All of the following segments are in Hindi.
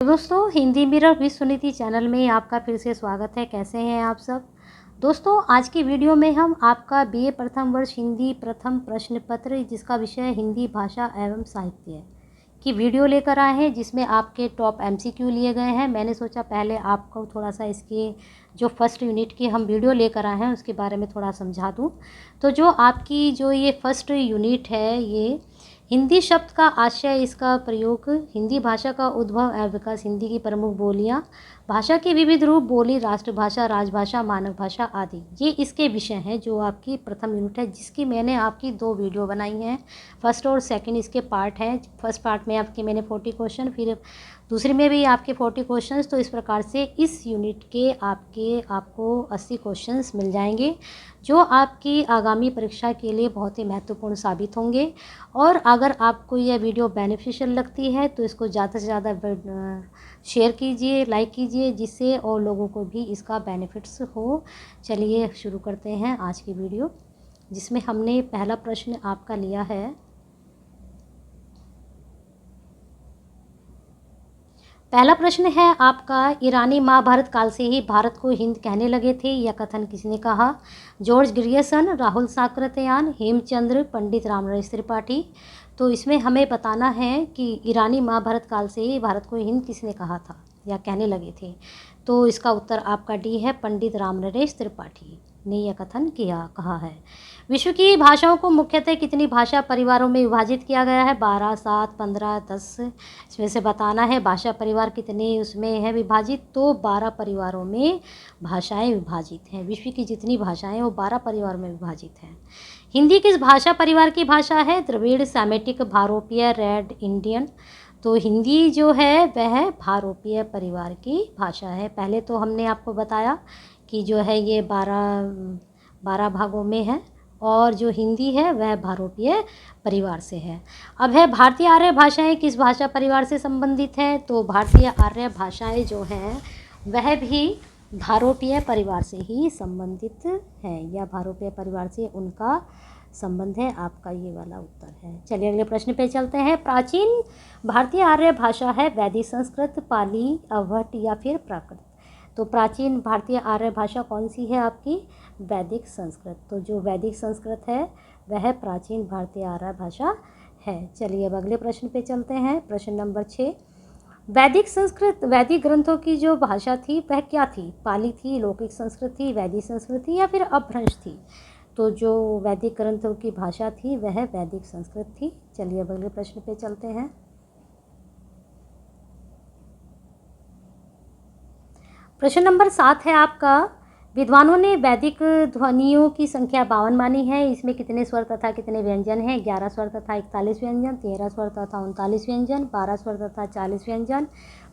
तो दोस्तों, हिंदी मिरर विश्व सुनीति चैनल में आपका फिर से स्वागत है। कैसे हैं आप सब दोस्तों? आज की वीडियो में हम आपका बीए प्रथम वर्ष हिंदी प्रथम प्रश्न पत्र, जिसका विषय है हिंदी भाषा एवं साहित्य की वीडियो लेकर आए हैं, जिसमें आपके टॉप एमसीक्यू लिए गए हैं। मैंने सोचा पहले आपको थोड़ा सा इसके जो फर्स्ट यूनिट की हम वीडियो लेकर आए हैं उसके बारे में थोड़ा समझा दूं। तो जो आपकी जो ये फर्स्ट यूनिट है, ये हिंदी शब्द का आशय, इसका प्रयोग, हिंदी भाषा का उद्भव एवं विकास, हिंदी की प्रमुख बोलियाँ, भाषा के विविध रूप, बोली, राष्ट्रभाषा, राजभाषा, मानक भाषा आदि, ये इसके विषय हैं जो आपकी प्रथम यूनिट है, जिसकी मैंने आपकी 2 वीडियो बनाई हैं। फर्स्ट और सेकंड इसके पार्ट हैं। फर्स्ट पार्ट में आपके मैंने 40 क्वेश्चन, फिर दूसरे में भी आपके 40 क्वेश्चंस। तो इस प्रकार से इस यूनिट के आपको 80 क्वेश्चंस मिल जाएंगे, जो आपकी आगामी परीक्षा के लिए बहुत ही महत्वपूर्ण साबित होंगे। और अगर आपको यह वीडियो बेनिफिशियल लगती है तो इसको ज़्यादा से ज़्यादा शेयर कीजिए, लाइक कीजिए, जिससे और लोगों को भी इसका बेनिफिट्स हो। चलिए शुरू करते हैं आज की वीडियो, जिसमें हमने पहला प्रश्न आपका लिया है। पहला प्रश्न है आपका, ईरानी महाभारत काल से ही भारत को हिंद कहने लगे थे, यह कथन किसने कहा? जॉर्ज ग्रियर्सन, राहुल साकृत्यायन, हेमचंद्र, पंडित रामनरेश त्रिपाठी। तो इसमें हमें बताना है कि ईरानी महाभारत काल से ही भारत को हिंद किसने कहा था या कहने लगे थे। तो इसका उत्तर आपका डी है, पंडित रामनरेश त्रिपाठी ने यह कथन कहा है। विश्व की भाषाओं को मुख्यतः कितनी भाषा परिवारों में विभाजित किया गया है? 12, 7, 15, 10। इसमें से बताना है भाषा परिवार कितने उसमें है विभाजित। तो 12 परिवारों में भाषाएं विभाजित हैं। विश्व की जितनी भाषाएं वो 12 परिवार में विभाजित हैं। हिंदी किस भाषा परिवार की भाषा है? द्रविड़, सैमेटिक, भारोपीय, रेड इंडियन। तो हिंदी जो है वह भारोपीय परिवार की भाषा है। पहले तो हमने आपको बताया कि जो है ये 12 भागों में है, और जो हिंदी है वह भारोपीय परिवार से है। अब है भारतीय आर्य भाषाएं किस भाषा परिवार से संबंधित है? तो भारतीय आर्य भाषाएं जो हैं वह भी भारोपीय परिवार से ही संबंधित हैं, या भारोपीय परिवार से उनका संबंध है। आपका ये वाला उत्तर है। चलिए अगले प्रश्न पे चलते हैं। प्राचीन भारतीय आर्य भाषा है वैदिक संस्कृत, पाली, अवध या फिर प्राकृत? तो प्राचीन भारतीय आर्य भाषा कौन सी है आपकी? वैदिक संस्कृत। तो जो वैदिक संस्कृत है वह प्राचीन भारतीय आर्य भाषा है। चलिए अब अगले प्रश्न पे चलते हैं। प्रश्न नंबर 6, वैदिक संस्कृत, वैदिक ग्रंथों की जो भाषा थी वह क्या थी? पाली थी, लौकिक संस्कृत थी, वैदिक संस्कृत थी या फिर अपभ्रंश थी? तो जो वैदिक ग्रंथों की भाषा थी वह वैदिक संस्कृत थी। चलिए अब अगले प्रश्न पे चलते हैं। प्रश्न नंबर 7 है आपका, विद्वानों ने वैदिक ध्वनियों की संख्या 52 मानी है। इसमें कितने स्वर तथा कितने व्यंजन हैं? 11 स्वर तथा 41 व्यंजन, 13 स्वर तथा 39 व्यंजन, 12 स्वर तथा 40 व्यंजन,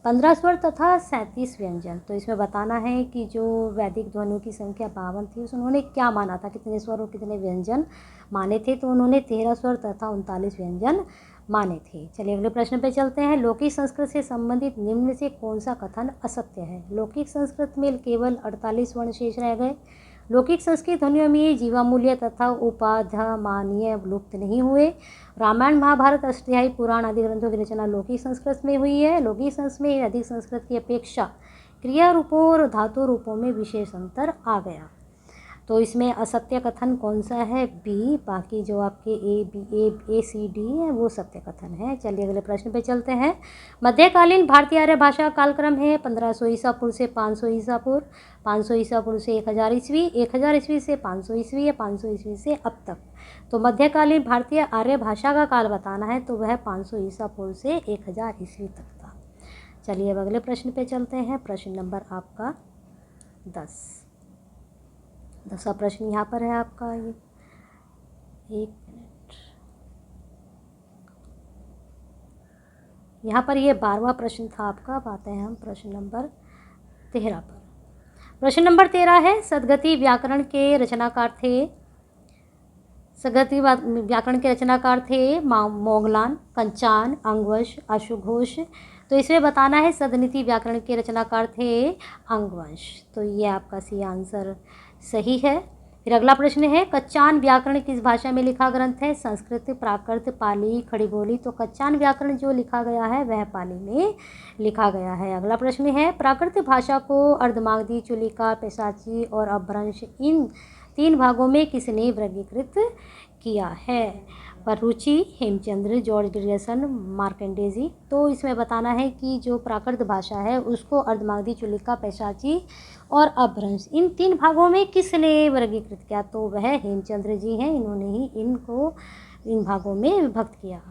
15 स्वर तथा 37 व्यंजन। तो इसमें बताना है कि जो वैदिक ध्वनियों की संख्या 52 थी उस उन्होंने क्या माना था, कितने स्वर और कितने व्यंजन माने थे? तो उन्होंने 13 स्वर तथा 39 व्यंजन माने थे। चलिए अगले प्रश्न पे चलते हैं। लौकिक संस्कृत से संबंधित निम्न में से कौन सा कथन असत्य है? लौकिक संस्कृत में केवल 48 वर्ण शेष रह गए। लौकिक संस्कृत ध्वनियों में जीवामूल्य तथा उपाधमानीय लुप्त नहीं हुए। रामायण, महाभारत, अष्टाध्यायी, पुराण आदि ग्रंथों की रचना लौकिक संस्कृत में हुई है। लौकिक संस्कृत में वैदिक संस्कृत की अपेक्षा क्रिया रूपों और धातु रूपों में विशेष अंतर आ गया। तो इसमें असत्य कथन कौन सा है? बी। बाकी जो आपके ए सी डी है वो सत्य कथन है। चलिए अगले प्रश्न पे चलते हैं। मध्यकालीन भारतीय आर्य भाषा कालक्रम है 1500 ईसा पूर्व से 500 ईसा पूर्व, 500 ईसा पूर्व से 1000 ईस्वी, 1000 ईस्वी से 500 ईस्वी, या 500 ईस्वी से अब तक। तो मध्यकालीन भारतीय आर्य भाषा का काल बताना है, तो वह 500 ईसा पूर्व से 1000 ईस्वी तक था। चलिए अब अगले प्रश्न पे चलते हैं। प्रश्न नंबर आपका 10वां प्रश्न यहाँ पर है आपका। ये 1 मिनट, यहाँ पर ये 12वां प्रश्न था आपका। अब आते हैं हम प्रश्न नंबर 13 पर। प्रश्न नंबर 13 है, सद्गति व्याकरण के रचनाकार थे मोगलान, कंचान, अंगवश, अशुघोष। तो इसमें बताना है सदनीति व्याकरण के रचनाकार थे अंगवंश। तो ये आपका सी आंसर सही है। फिर अगला प्रश्न है, कच्चान व्याकरण किस भाषा में लिखा ग्रंथ है? संस्कृत, प्राकृत, पाली, खड़ी बोली। तो कच्चान व्याकरण जो लिखा गया है वह पाली में लिखा गया है। अगला प्रश्न है, प्राकृत भाषा को अर्धमागधी, चुलिका, पैशाची और अपभ्रंश इन 3 भागों में किसने वर्गीकृत किया है? पररुचि, हेमचंद्र, जॉर्ज ग्रियर्सन, मार्कंडेय। तो इसमें बताना है कि जो प्राकृत भाषा है उसको अर्धमागधी, चुलिका, पैशाची और अपभ्रंश इन 3 भागों में किसने वर्गीकृत किया? तो वह हेमचंद्र जी हैं, इन्होंने ही इनको इन भागों में विभक्त किया।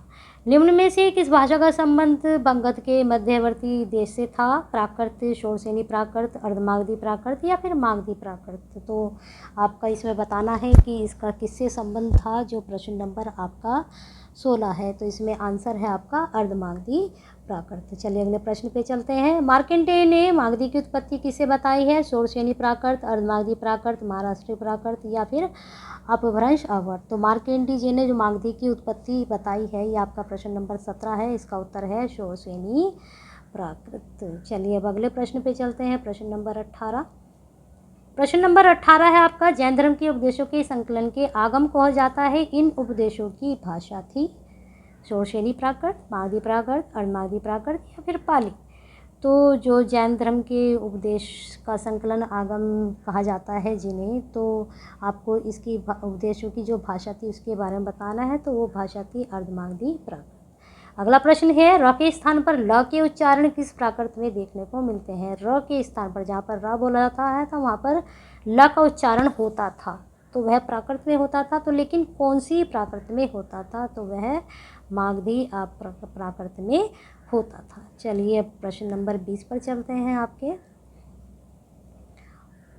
निम्न में से किस भाषा का संबंध बंगत के मध्यवर्ती देश से था? प्राकृत, शोरसेनी प्राकृत, अर्धमागधी प्राकृत या फिर मागधी प्राकृत। तो आपका इसमें बताना है कि इसका किससे संबंध था, जो प्रश्न नंबर आपका 16 है। तो इसमें आंसर है आपका अर्धमागधी प्राकृत। चलिए अगले प्रश्न पे चलते हैं। मार्कंडेय ने मागधी की उत्पत्ति किसे बताई है? शोरसेनी प्राकृत, अर्धमागधी प्राकृत, महाराष्ट्रीय प्राकृत या फिर अपभ्रंश अवध। तो मार्कंडेय जी ने जो मागधी की उत्पत्ति बताई है, ये आपका प्रश्न नंबर 17 है। इसका उत्तर है शोरसेनी प्राकृत। चलिए अब अगले प्रश्न पे चलते हैं, प्रश्न नंबर 18। प्रश्न नंबर 18 है आपका, जैन धर्म के उपदेशों के संकलन के आगम कहा जाता है। इन उपदेशों की भाषा थी शोरसेनी प्राकृत, मागधी प्राकृत, अर्धमागधी प्राकृत या फिर पाली। तो जो जैन धर्म के उपदेश का संकलन आगम कहा जाता है जिन्हें, तो आपको इसकी उपदेशों की जो भाषा थी उसके बारे में बताना है। तो वो भाषा थी अर्धमागधी प्राकृत। अगला प्रश्न है, र के स्थान पर ल के उच्चारण किस प्राकृत में देखने को मिलते हैं? र के स्थान पर जहाँ पर र बोला जाता है तो वहाँ पर ल का उच्चारण होता था, तो वह प्राकृत में होता था। तो लेकिन कौन सी प्राकृत में होता था? तो वह मागधी प्राकृत में होता था। चलिए अब प्रश्न नंबर 20 पर चलते हैं आपके।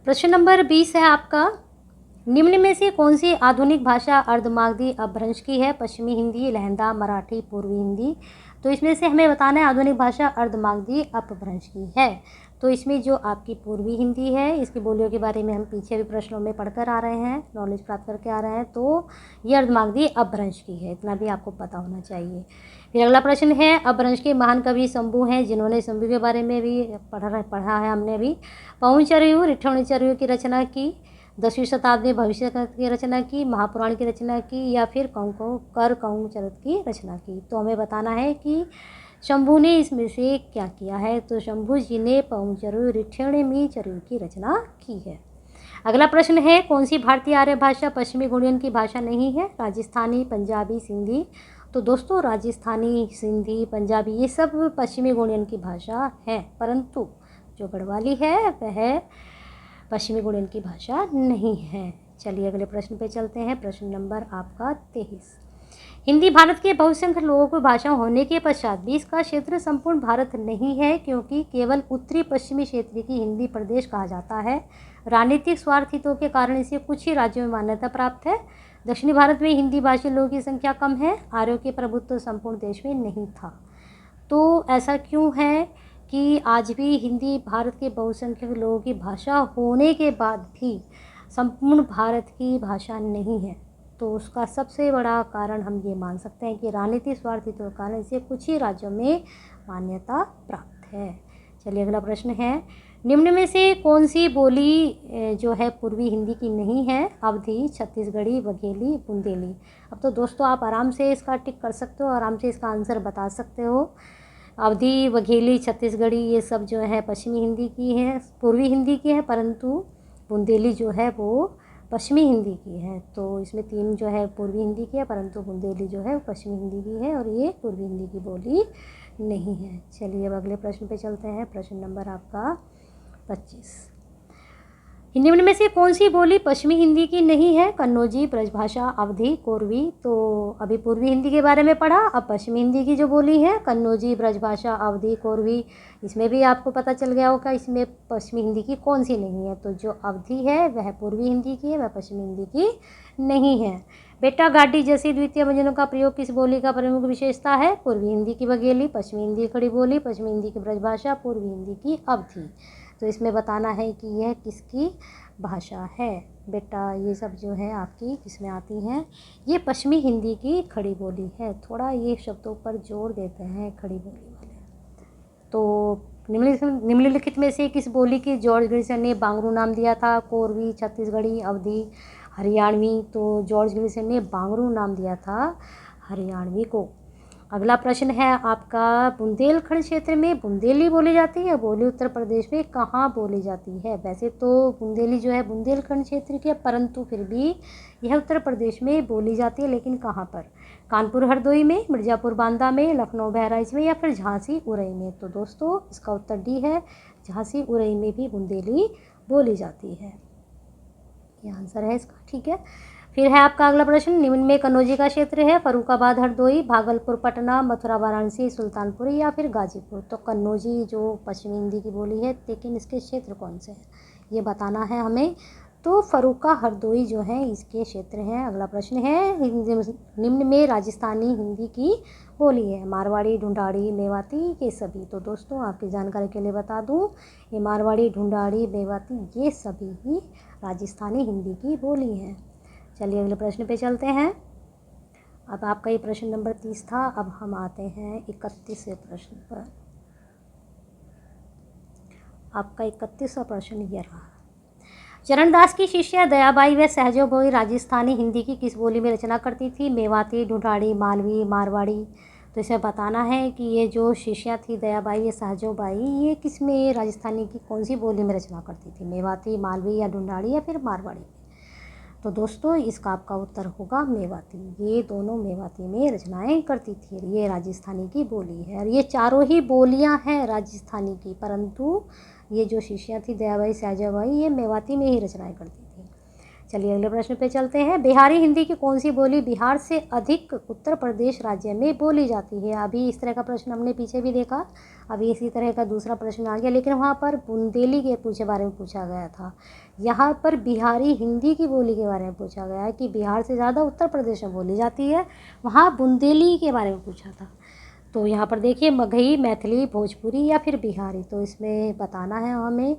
प्रश्न नंबर 20 है आपका, निम्न में से कौन सी आधुनिक भाषा अर्धमागधी अपभ्रंश की है? पश्चिमी हिंदी, लहंदा, मराठी, पूर्वी हिंदी। तो इसमें से हमें बताना है आधुनिक भाषा अर्धमागधी अपभ्रंश की है। तो इसमें जो आपकी पूर्वी हिंदी है, इसकी बोलियों के बारे में हम पीछे भी प्रश्नों में पढ़कर आ रहे हैं, नॉलेज प्राप्त करके आ रहे हैं। तो ये अर्धमागधी अपभ्रंश की है, इतना भी आपको पता होना चाहिए। फिर अगला प्रश्न है, अपभ्रंश के महान कवि शंभू हैं, जिन्होंने शंभू के बारे में भी पढ़ा है हमने भी। पहुंचरयु, रिठौणचरयु की रचना की, 10वीं शताब्दी में भविष्य की रचना की, महापुराण की रचना की या फिर कर चरित की रचना की। तो हमें बताना है कि शंभू ने इसमें से क्या किया है। तो शंभू जी ने पहुंचरयु, रिठौणचरयु की रचना की है। अगला प्रश्न है, कौन सी भारतीय आर्य भाषा पश्चिमी घोड़ियन की भाषा नहीं है? राजस्थानी, पंजाबी, सिंधी। तो दोस्तों राजस्थानी, सिंधी, पंजाबी ये सब पश्चिमी घोड़ियन की भाषा है, परंतु जो गढ़वाली है वह पश्चिमी घोड़ियन की भाषा नहीं है। चलिए अगले प्रश्न पे चलते हैं, प्रश्न नंबर आपका 23। हिंदी भारत के बहुसंख्यक लोगों की भाषा होने के पश्चात भी इसका क्षेत्र संपूर्ण भारत नहीं है, क्योंकि केवल उत्तरी पश्चिमी क्षेत्र की हिंदी प्रदेश कहा जाता है। राजनीतिक स्वार्थ हितों के कारण इसे कुछ ही राज्यों में मान्यता प्राप्त है। दक्षिणी भारत में हिंदी भाषी लोगों की संख्या कम है। आर्यों के प्रभुत्व संपूर्ण देश में नहीं था। तो ऐसा क्यों है कि आज भी हिंदी भारत के बहुसंख्यक लोगों की भाषा होने के बाद भी संपूर्ण भारत की भाषा नहीं है? तो उसका सबसे बड़ा कारण हम ये मान सकते हैं कि राजनीतिक स्वार्थ के कारण इसे कुछ ही राज्यों में मान्यता प्राप्त है। चलिए अगला प्रश्न है, निम्न में से कौन सी बोली जो है पूर्वी हिंदी की नहीं है? अवधी, छत्तीसगढ़ी, बघेली, बुंदेली। अब तो दोस्तों आप आराम से इसका टिक कर सकते हो, आराम से इसका आंसर बता सकते हो। अवधी, बघेली, छत्तीसगढ़ी ये सब जो है पश्चिमी हिंदी की है, पूर्वी हिंदी की है, परंतु बुंदेली जो है वो पश्चिमी हिंदी की है। तो इसमें 3 जो है पूर्वी हिंदी की है, परंतु बुंदेली जो है वो पश्चिमी हिंदी की है और ये पूर्वी हिंदी की बोली नहीं है। चलिए अब अगले प्रश्न पे चलते हैं, प्रश्न नंबर आपका 25। निम्न में से कौन सी बोली पश्चिमी हिंदी की नहीं है? कन्नौजी, ब्रजभाषा, अवधी, कोरवी। तो अभी पूर्वी हिंदी के बारे में पढ़ा, अब पश्चिमी हिंदी की जो बोली है कन्नौजी, ब्रजभाषा, अवधी, कोरवी, इसमें भी आपको पता चल गया होगा इसमें पश्चिमी हिंदी की कौन सी नहीं है। तो जो अवधी है वह पूर्वी हिंदी की है, वह पश्चिमी हिंदी की नहीं है। बेटा, गाड़ी जैसी द्वितीय व्यंजनों का प्रयोग किस बोली का प्रमुख विशेषता है? पूर्वी हिंदी की बघेली, पश्चिमी हिंदी की खड़ी बोली, पश्चिमी हिंदी की ब्रजभाषा, पूर्वी हिंदी की अवधी। तो इसमें बताना है कि यह किसकी भाषा है। बेटा ये सब जो है आपकी किसमें आती हैं? ये पश्चिमी हिंदी की खड़ी बोली है। थोड़ा ये शब्दों पर जोर देते हैं खड़ी बोली वाले। तो निम्नलिखित में से किस बोली की जॉर्ज ग्रियर्सन ने बांगरू नाम दिया था? कोरवी, छत्तीसगढ़ी, अवधी, हरियाणवी, तो जॉर्ज ग्रियर्सन ने बांगरू नाम दिया था हरियाणवी को। अगला प्रश्न है आपका, बुंदेलखंड क्षेत्र में बुंदेली बोली जाती है, बोली उत्तर प्रदेश में कहाँ बोली जाती है। वैसे तो बुंदेली जो है बुंदेलखंड क्षेत्र की है, परंतु फिर भी यह उत्तर प्रदेश में बोली जाती है, लेकिन कहाँ पर? कानपुर हरदोई में, मिर्ज़ापुर बांदा में, लखनऊ बहराइच में या फिर झांसी उरई में। तो दोस्तों इसका उत्तर डी है, झांसी उरई में भी बुंदेली बोली जाती है। ये आंसर है इसका, ठीक है। फिर है आपका अगला प्रश्न, निम्न में कन्नौजी का क्षेत्र है फर्रुखाबाद हरदोई, भागलपुर पटना, मथुरा वाराणसी, सुल्तानपुर या फिर गाजीपुर। तो कन्नौजी जो पश्चिमी हिंदी की बोली है, लेकिन इसके क्षेत्र कौन से हैं ये बताना है हमें। तो फर्रुखा हरदोई जो है इसके क्षेत्र हैं। अगला प्रश्न है, निम्न में राजस्थानी हिंदी की बोली है, मारवाड़ी, ढूंढाड़ी, मेवाती ये सभी। तो दोस्तों आपकी जानकारी के लिए बता दूं, ये मारवाड़ी, ढूंढाड़ी, मेवाती ये सभी ही राजस्थानी हिंदी की बोली हैं। चलिए अगले प्रश्न पे चलते हैं। अब आपका ये प्रश्न नंबर 30 था, अब हम आते हैं 31वें प्रश्न पर। आपका 31वां प्रश्न ये रहा, चरणदास की शिष्या दयाबाई व सहजोबाई राजस्थानी हिंदी की किस बोली में रचना करती थी? मेवाती, ढूंढाड़ी, मालवी, मारवाड़ी। तो इसे बताना है कि ये जो शिष्या थी दयाबाई या सहजोबाई, ये किस में राजस्थानी की कौन सी बोली में रचना करती थी? मेवाती, मालवी या ढूंढाड़ी या फिर मारवाड़ी। तो दोस्तों इसका आपका उत्तर होगा मेवाती। ये दोनों मेवाती में रचनाएं करती थी। ये राजस्थानी की बोली है और ये चारों ही बोलियां हैं राजस्थानी की, परंतु ये जो शिष्या थी दयाबाई सहजाबाई ये मेवाती में ही रचनाएं करती थी। चलिए अगले प्रश्न पे चलते हैं। बिहारी हिंदी की कौन सी बोली बिहार से अधिक उत्तर प्रदेश राज्य में बोली जाती है? अभी इस तरह का प्रश्न हमने पीछे भी देखा, अभी इसी तरह का दूसरा प्रश्न आ गया, लेकिन वहाँ पर बुंदेली के बारे में पूछा गया था। यहाँ पर बिहारी हिंदी की बोली के बारे में पूछा गया है कि बिहार से ज़्यादा उत्तर प्रदेश में बोली जाती है, वहाँ बुंदेली के बारे में पूछा था। तो यहाँ पर देखिए मगही, मैथिली, भोजपुरी या फिर बिहारी। तो इसमें बताना है हमें।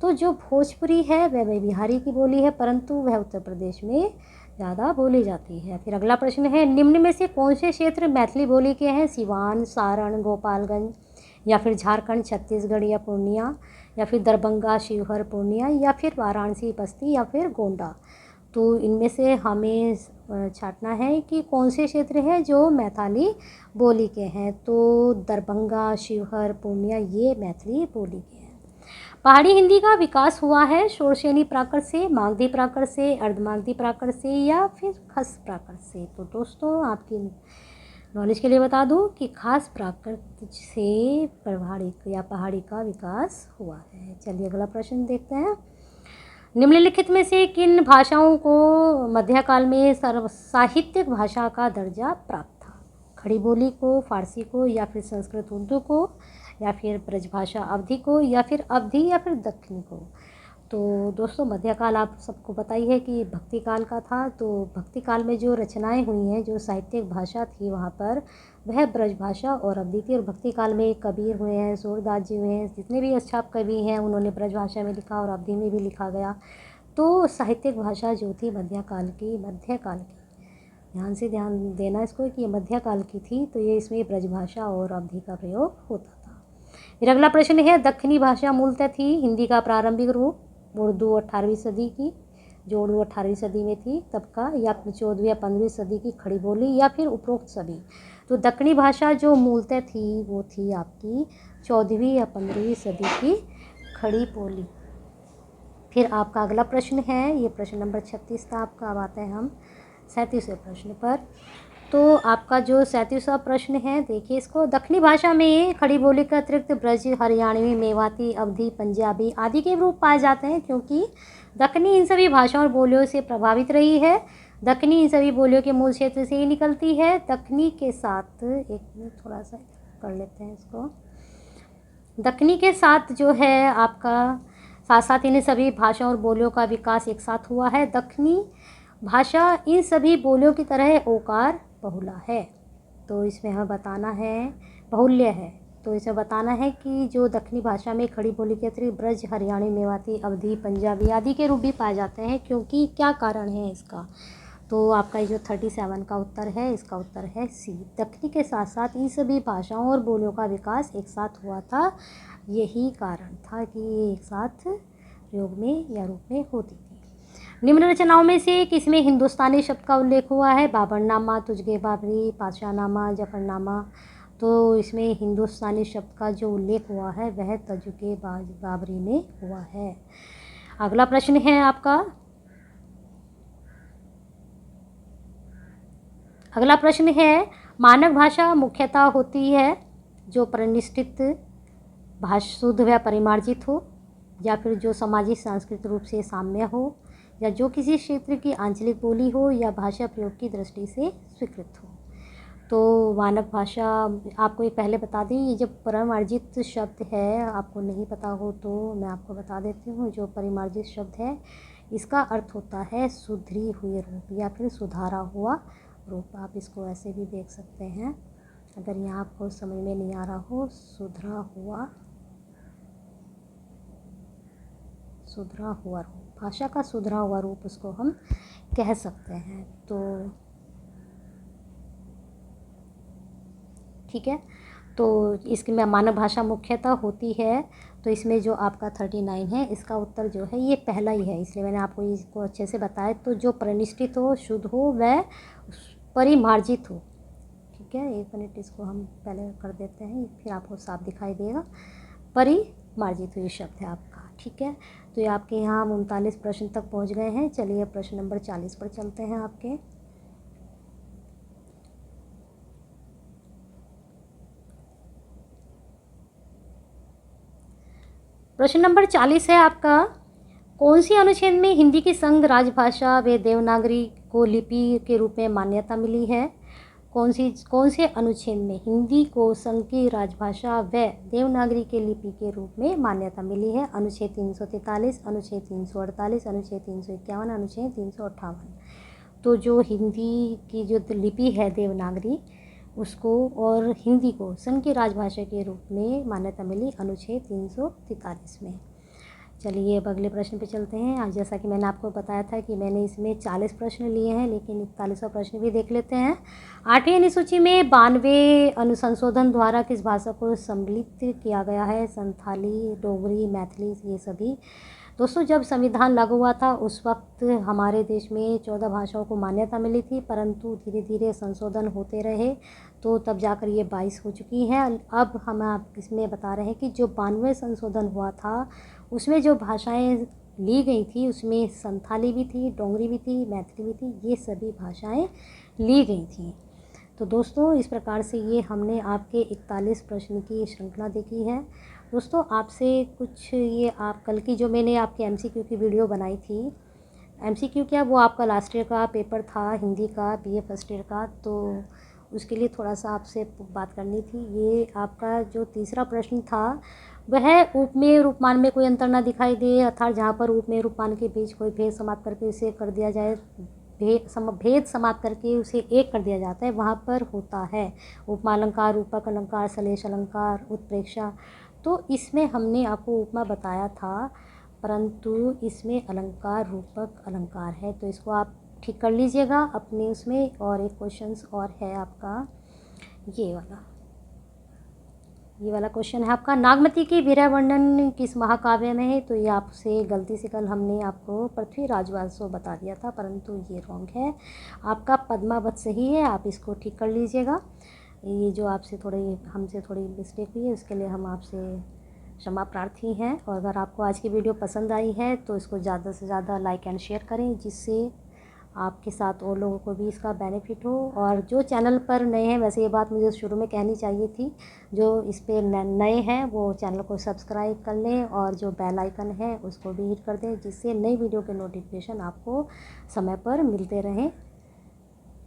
तो जो भोजपुरी है वह बिहारी की बोली है, परंतु वह उत्तर प्रदेश में ज़्यादा बोली जाती है। फिर अगला प्रश्न है, निम्न में से कौन से क्षेत्र मैथिली बोली के हैं? सिवान, सारण, गोपालगंज या फिर झारखंड, छत्तीसगढ़ या पूर्णिया या फिर दरभंगा, शिवहर, पूर्णिया या फिर वाराणसी, बस्ती या फिर गोंडा। तो इनमें से हमें छांटना है कि कौन से क्षेत्र हैं जो मैथिली बोली के हैं। तो दरभंगा, शिवहर, पूर्णिया ये मैथिली बोली के हैं। पहाड़ी हिंदी का विकास हुआ है शोरसेनी प्राकृत से, मागधी प्राकृत से, अर्धमागधी प्राकृत से या फिर खस प्राकृत से। तो दोस्तों आपकी नॉलेज के लिए बता दूं कि खास प्राकृत से पहाड़ी का विकास हुआ है। चलिए अगला प्रश्न देखते हैं। निम्नलिखित में से किन भाषाओं को मध्यकाल में साहित्यिक भाषा का दर्जा प्राप्त था? खड़ी बोली को, फारसी को या फिर संस्कृत उर्दू को या फिर ब्रजभाषा अवधी को या फिर अवधी या फिर दक्षिणी को। तो दोस्तों मध्यकाल आप सबको पता ही है कि भक्ति काल का था। तो भक्ति काल में जो रचनाएं हुई हैं, जो साहित्यिक भाषा थी वहाँ पर वह ब्रजभाषा और अवधी थी। और भक्ति काल में कबीर हुए हैं, सूरदास जी हुए हैं, जितने भी अच्छाप कवि हैं उन्होंने ब्रजभाषा में लिखा और अवधी में भी लिखा गया। तो साहित्यिक भाषा जो थी मध्यकाल की ध्यान से ध्यान देना इसको कि ये मध्यकाल की थी, तो ये इसमें ब्रजभाषा और अवधी का प्रयोग होता था। फिर अगला प्रश्न है, दक्षिणी भाषा मूलतः थी हिंदी का प्रारंभिक रूप उर्दू 18वीं सदी की, जो उर्दू 18वीं सदी में थी तब का, या फिर 14वीं या 15वीं सदी की खड़ी बोली या फिर उपरोक्त सभी। तो दक्षिणी भाषा जो मूलतः थी वो थी आपकी 14वीं या 15वीं सदी की खड़ी बोली। फिर आपका अगला प्रश्न है, ये प्रश्न नंबर 36 था आपका। अब आते हैं हम 37वें प्रश्न पर। तो आपका जो 37वां प्रश्न है देखिए इसको, दक्षिणी भाषा में खड़ी बोली के अतिरिक्त ब्रज, हरियाणवी, मेवाती, अवधी, पंजाबी आदि के रूप पाए जाते हैं, क्योंकि दक्षिणी इन सभी भाषाओं और बोलियों से प्रभावित रही है। दक्षिणी इन सभी बोलियों के मूल क्षेत्र से ही निकलती है। दक्षिणी के साथ एक मिनट थोड़ा सा कर लेते हैं इसको। दक्षिणी के साथ जो है आपका साथ साथ इन सभी भाषाओं और बोलियों का विकास एक साथ हुआ है। दक्षिणी भाषा इन सभी बोलियों की तरह ओकार बहुला है। तो इसमें हमें बताना है बहुल्य है। तो इसे बताना है कि जो दक्षिणी भाषा में खड़ी बोली के अतिरिक्त ब्रज, हरियाणवी, मेवाती, अवधी, पंजाबी आदि के रूप भी पाए जाते हैं, क्योंकि क्या कारण है इसका। तो आपका ये जो 37 का उत्तर है, इसका उत्तर है सी। दक्षिणी के साथ साथ इन सभी भाषाओं और बोलियों का विकास एक साथ हुआ था, यही कारण था कि ये एक साथ प्रयोग में या रूप में होती थी। निम्न रचनाओं में से किसमें हिंदुस्तानी शब्द का उल्लेख हुआ है? बाबरनामा, तुझगे बाबरी, पातशाहनामा, जफरनामा। तो इसमें हिंदुस्तानी शब्द का जो उल्लेख हुआ है वह तुझगे बाबरी में हुआ है। अगला प्रश्न है आपका, अगला प्रश्न है मानक भाषा मुख्यतः होती है जो प्रतिष्ठित भाषा शुद्ध व परिमार्जित हो, या फिर जो सामाजिक सांस्कृतिक रूप से साम्य हो, या जो किसी क्षेत्र की आंचलिक बोली हो, या भाषा प्रयोग की दृष्टि से स्वीकृत हो। तो मानक भाषा आपको ये पहले बता दें, ये जब परिमार्जित शब्द है, आपको नहीं पता हो तो मैं आपको बता देती हूँ। जो परिमार्जित शब्द है इसका अर्थ होता है सुधरी हुई रूप या फिर सुधारा हुआ रूप। आप इसको ऐसे भी देख सकते हैं अगर यहाँ आपको समझ में नहीं आ रहा हो। सुधरा हुआ रूप, भाषा का सुधरा हुआ रूप उसको हम कह सकते हैं। तो ठीक है, तो इसकी में मानक भाषा मुख्यतः होती है, तो इसमें जो आपका 39 है इसका उत्तर जो है ये पहला ही है, इसलिए मैंने आपको इसको अच्छे से बताया। तो जो प्रतिष्ठित हो, शुद्ध हो, वह परिमार्जित हो। ठीक है, 1 मिनट इसको हम पहले कर देते हैं, फिर आपको साफ दिखाई देगा। परिमार्जित हुई शब्द है आपका। ठीक है, तो ये आपके यहाँ 39 प्रश्न तक पहुँच गए हैं। चलिए प्रश्न नंबर 40 पर चलते हैं आपके। प्रश्न नंबर 40 है आपका, कौन सी अनुच्छेद में हिंदी की संघ राजभाषा व देवनागरी को लिपि के रूप में मान्यता मिली है? कौन से अनुच्छेद में हिंदी को संघ की राजभाषा व देवनागरी के लिपि के रूप में मान्यता मिली है? अनुच्छेद 343, अनुच्छेद 348, अनुच्छेद 351, अनुच्छेद 358। तो जो हिंदी की जो लिपि है देवनागरी, उसको और हिंदी को संघ की राजभाषा के रूप में मान्यता मिली अनुच्छेद 343 में। चलिए अब अगले प्रश्न पे चलते हैं। आज जैसा कि मैंने आपको बताया था कि मैंने इसमें 40 प्रश्न लिए हैं, लेकिन 41वां प्रश्न भी देख लेते हैं। 8वीं अनुसूची में 92 अनुसंशोधन द्वारा किस भाषा को सम्मिलित किया गया है? संथाली, डोगरी, मैथिली, ये सभी। दोस्तों, जब संविधान लागू हुआ था उस वक्त हमारे देश में 14 भाषाओं को मान्यता मिली थी, परंतु धीरे धीरे संशोधन होते रहे तो तब जाकर ये 22 हो चुकी हैं। अब हम आप इसमें बता रहे हैं कि जो 92 संशोधन हुआ था उसमें जो भाषाएं ली गई थी उसमें संथाली भी थी, डोगरी भी थी, मैथिली भी थी, ये सभी भाषाएं ली गई थी। तो दोस्तों, इस प्रकार से ये हमने आपके 41 प्रश्न की श्रृंखला देखी है। दोस्तों, आपसे कुछ ये आप कल की जो मैंने आपके MCQ की वीडियो बनाई थी, MCQ क्या, वो आपका लास्ट ईयर का पेपर था हिंदी का, BA फर्स्ट ईयर का, तो उसके लिए थोड़ा सा आपसे बात करनी थी। ये आपका जो तीसरा प्रश्न था वह उपमेय और उपमान में कोई अंतर ना दिखाई दे, अर्थात जहाँ पर उपमेय और उपमान के बीच कोई भेद समाप्त करके उसे कर दिया जाए, भेद समाप्त करके उसे एक कर दिया जाता है, वहाँ पर होता है उपमा अलंकार, रूपक अलंकार, सलेश अलंकार, उत्प्रेक्षा। तो इसमें हमने आपको उपमा बताया था, परंतु इसमें अलंकार रूपक अलंकार है, तो इसको आप ठीक कर लीजिएगा अपने उसमें। और एक क्वेश्चन और है आपका ये वाला क्वेश्चन है आपका, नागमती की विरह वर्णन किस महाकाव्य में है? तो ये आपसे गलती से कल हमने आपको पृथ्वीराज वासो बता दिया था, परंतु ये रॉन्ग है। आपका पद्मावत सही है, आप इसको ठीक कर लीजिएगा। ये जो आपसे हमसे थोड़ी मिस्टेक हुई है उसके लिए हम आपसे क्षमा प्रार्थी हैं। और अगर आपको आज की वीडियो पसंद आई है तो इसको ज़्यादा से ज़्यादा लाइक एंड शेयर करें, जिससे आपके साथ और लोगों को भी इसका बेनिफिट हो। और जो चैनल पर नए हैं, वैसे ये बात मुझे शुरू में कहनी चाहिए थी, जो इस पर नए हैं वो चैनल को सब्सक्राइब कर लें और जो बेल आइकन है उसको भी हिट कर दें, जिससे नई वीडियो के नोटिफिकेशन आपको समय पर मिलते रहें।